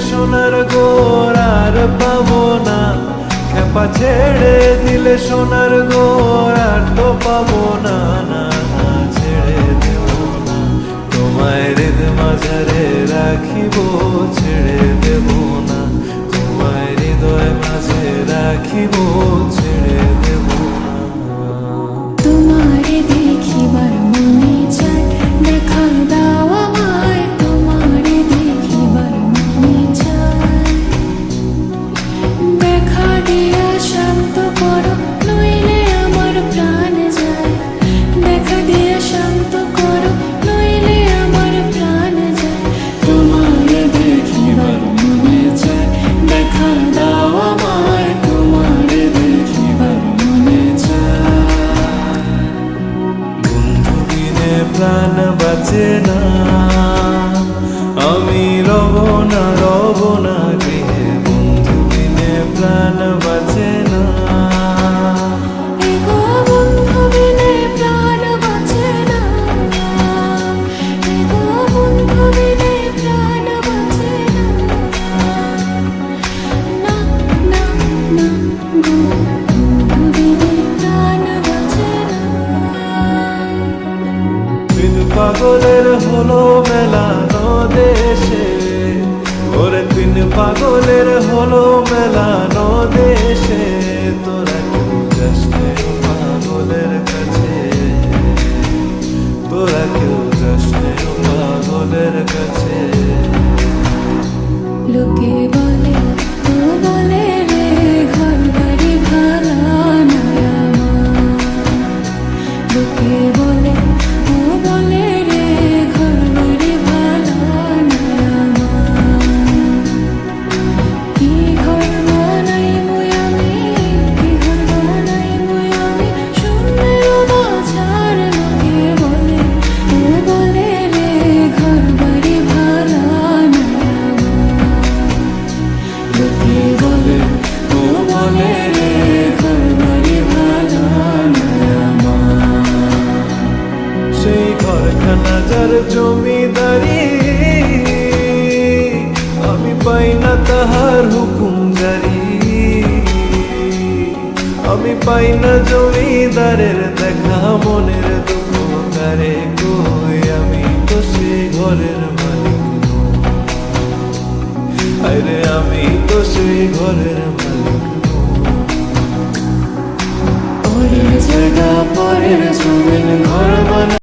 সোনার গোর আর পাবো না, খেপা ছেড়ে দিলে সোনার গোর আর তো পাবো না, না না ছেড়ে দেব না। তোমায় হৃদ মাঝারে রাখিব, ছেড়ে দেব না। তোমায় হৃদয় মাঝে রাখিব, ছেড়ে দেব না। তোমারে দেখিবার মনে চায়, দেখা দাও আমায়। তোমারে দেখিবার মনে চায়, দেখা দিয়া শান্ত করো, নইলে আমার প্রাণ যায়। দেখা দিয়া শান্ত করো, নইলে আমার প্রাণ যায়। তোমারে দেখিবার মনে চায়, দেখা দাও আমায়। তোমারে দেখিবার মনে চায়। বন্ধু বিনে প্রাণ বাঁচে না, আমি রব না, রব না গৃহে। বন্ধু বিনে প্রাণ বাঁচে না। এগো বন্ধু বিনে প্রাণ বাঁচে না, এগো বন্ধু বিনে প্রাণ বাঁচে না। না না না গো, বন্ধু বিনে প্রাণ বাঁচে না। দিন পাগলের হলো মেলানো দেশে, ওরে দিন পাগলের হলো মেলানো দেশে। তোরা কেউ যাস নে পাগলের কাছে, তোরা কেউ যাস নে পাগলের কাছে। লোকে বলে, ও বলে রে, ঘর বাড়ি ভাড়া নাই আমার। লোকে বলে, ও বলে রে, ঘর বাড়ি ভাড়া নাই আমার। কি ঘর বানাই মুই আমি, কি ঘর বানাই মুই আমি, শূন্যের মাঝার। লোকে বলে, ও বলে রে, ঘর বাড়ি ভাড়া নাই আমার। লোকে বলে, ও বলে রে, ঘর বাড়ি ভাড়া নাই আমার। সেই ঘরখানা যার জমিদারি, আমি পাই না তাহার হুকুম জারি। আমি পাই না জমিদারের দেখা, মনের দুঃখ কারে কই। আমি তো সেই ঘরের মালিক নই, আরে আমি তো সেই ঘরের মালিক নই। পরের জায়গা পরের জমি